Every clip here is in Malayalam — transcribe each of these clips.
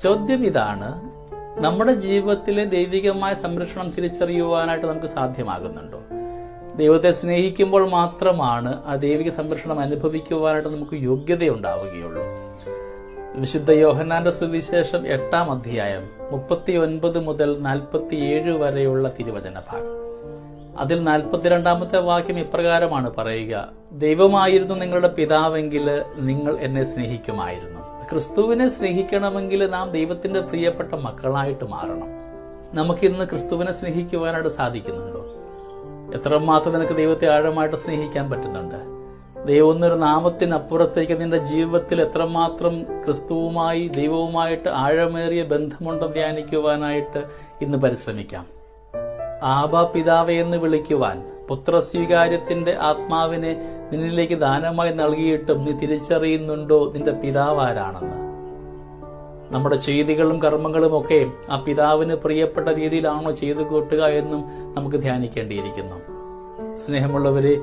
ചോദ്യം ഇതാണ്, നമ്മുടെ ജീവിതത്തിലെ ദൈവികമായ സംരക്ഷണം തിരിച്ചറിയുവാനായിട്ട് നമുക്ക് സാധ്യമാകുന്നുണ്ടോ? ദൈവത്തെ സ്നേഹിക്കുമ്പോൾ മാത്രമാണ് ആ ദൈവിക സംരക്ഷണം അനുഭവിക്കുവാനായിട്ട് നമുക്ക് യോഗ്യതയുണ്ടാവുകയുള്ളൂ. വിശുദ്ധ യോഹന്നാന്റെ സുവിശേഷം 8-ാം അധ്യായം 39 മുതൽ 47 വരെയുള്ള തിരുവചന ഭാഗം. അതിൽ 42-ാമത്തെ വാക്യം ഇപ്രകാരമാണ് പറയുക: ദൈവമായിരുന്നു നിങ്ങളുടെ പിതാവെങ്കിൽ നിങ്ങൾ എന്നെ സ്നേഹിക്കുമായിരുന്നു. ക്രിസ്തുവിനെ സ്നേഹിക്കണമെങ്കിൽ നാം ദൈവത്തിന്റെ പ്രിയപ്പെട്ട മക്കളായിട്ട് മാറണം. നമുക്കിന്ന് ക്രിസ്തുവിനെ സ്നേഹിക്കുവാനായിട്ട് സാധിക്കുന്നുണ്ടോ? എത്രമാത്രം നിനക്ക് ദൈവത്തെ ആഴമായിട്ട് സ്നേഹിക്കാൻ പറ്റുന്നുണ്ട്? ദൈവം എന്നൊരു നാമത്തിനപ്പുറത്തേക്ക് നിന്റെ ജീവിതത്തിൽ എത്രമാത്രം ക്രിസ്തുവുമായി ദൈവവുമായിട്ട് ആഴമേറിയ ബന്ധമുണ്ടെന്ന് ധ്യാനിക്കുവാനായിട്ട് ഇന്ന് പരിശ്രമിക്കാം. ആബാ പിതാവേ എന്ന് വിളിക്കുവാൻ പുത്രസ്വീകാര്യത്തിന്റെ ആത്മാവിനെ നിന്നിലേക്ക് ദാനമായി നൽകിയിട്ടും നീ തിരിച്ചറിയുന്നുണ്ടോ നിന്റെ പിതാവ് ആരാണെന്ന്? നമ്മുടെ ചെയ്തികളും കർമ്മങ്ങളും ഒക്കെ ആ പിതാവിന് പ്രിയപ്പെട്ട രീതിയിലാണോ ചെയ്തു കൂട്ടുക എന്നും നമുക്ക് ധ്യാനിക്കേണ്ടിയിരിക്കുന്നു. സ്നേഹമുള്ളവരെ,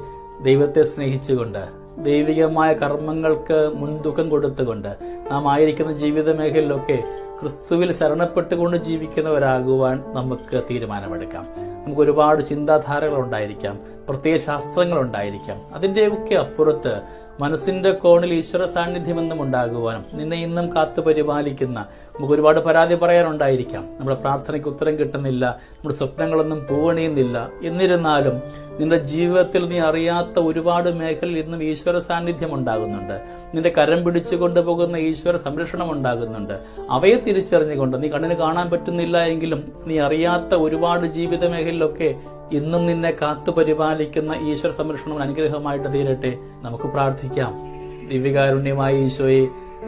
ദൈവത്തെ സ്നേഹിച്ചുകൊണ്ട് ദൈവികമായ കർമ്മങ്ങൾക്ക് മുൻതൂക്കം കൊടുത്തുകൊണ്ട് നാം ആയിരിക്കുന്ന ജീവിത മേഖലയിലൊക്കെ ക്രിസ്തുവിൽ ശരണപ്പെട്ടുകൊണ്ട് ജീവിക്കുന്നവരാകുവാൻ നമുക്ക് തീരുമാനമെടുക്കാം. നമുക്ക് ഒരുപാട് ചിന്താധാരകൾ ഉണ്ടായിരിക്കാം, പ്രത്യയശാസ്ത്രങ്ങൾ ഉണ്ടായിരിക്കാം. അതിൻ്റെയൊക്കെ അപ്പുറത്ത് മനസ്സിന്റെ കോണിൽ ഈശ്വര സാന്നിധ്യമെന്നും ഉണ്ടാകുവാനും നിന്നെ ഇന്നും കാത്തു പരിപാലിക്കുന്ന, നമുക്ക് ഒരുപാട് പരാതി പറയാനുണ്ടായിരിക്കാം. നമ്മുടെ പ്രാർത്ഥനയ്ക്ക് ഉത്തരം കിട്ടുന്നില്ല, നമ്മുടെ സ്വപ്നങ്ങളൊന്നും പൂവണിയുന്നില്ല. എന്നിരുന്നാലും നിന്റെ ജീവിതത്തിൽ നീ അറിയാത്ത ഒരുപാട് മേഖലയിൽ ഇന്നും ഈശ്വര സാന്നിധ്യം ഉണ്ടാകുന്നുണ്ട്. നിന്റെ കരം പിടിച്ചു കൊണ്ടുപോകുന്ന ഈശ്വര സംരക്ഷണം ഉണ്ടാകുന്നുണ്ട്. അവയെ തിരിച്ചറിഞ്ഞുകൊണ്ട് നീ കണ്ണിന് കാണാൻ പറ്റുന്നില്ല എങ്കിലും നീ അറിയാത്ത ഒരുപാട് ജീവിത മേഖലയിലൊക്കെ ഇന്നും നിന്നെ കാത്തു പരിപാലിക്കുന്ന ഈശ്വര സംരക്ഷണം അനുഗ്രഹമായിട്ട് തീരട്ടെ. നമുക്ക് പ്രാർത്ഥിക്കാം. ദിവ്യകാരുണ്യമായ ഈശോയെ,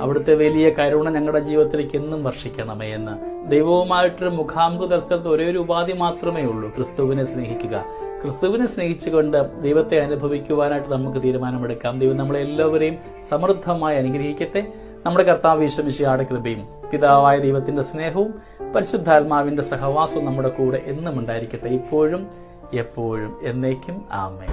അവിടുത്തെ വലിയ കരുണ ഞങ്ങളുടെ ജീവിതത്തിലേക്ക് എന്നും വർഷിക്കണമേ എന്ന്. ദൈവവുമായിട്ടൊരു മുഖാമുഖ ദർശനത്തിൽ ഒരേ ഒരു ഉപാധി മാത്രമേ ഉള്ളൂ: ക്രിസ്തുവിനെ സ്നേഹിക്കുക. ക്രിസ്തുവിനെ സ്നേഹിച്ചുകൊണ്ട് ദൈവത്തെ അനുഭവിക്കുവാനായിട്ട് നമുക്ക് തീരുമാനമെടുക്കാം. ദൈവം നമ്മളെല്ലാവരെയും സമൃദ്ധമായി അനുഗ്രഹിക്കട്ടെ. നമ്മുടെ കർത്താവ് യേശു മിശിഹായുടെ കൃപയും പിതാവായ ദൈവത്തിന്റെ സ്നേഹവും പരിശുദ്ധാത്മാവിന്റെ സഹവാസവും നമ്മുടെ കൂടെ എന്നും ഉണ്ടായിരിക്കട്ടെ, ഇപ്പോഴും എപ്പോഴും എന്നേക്കും. ആമേൻ.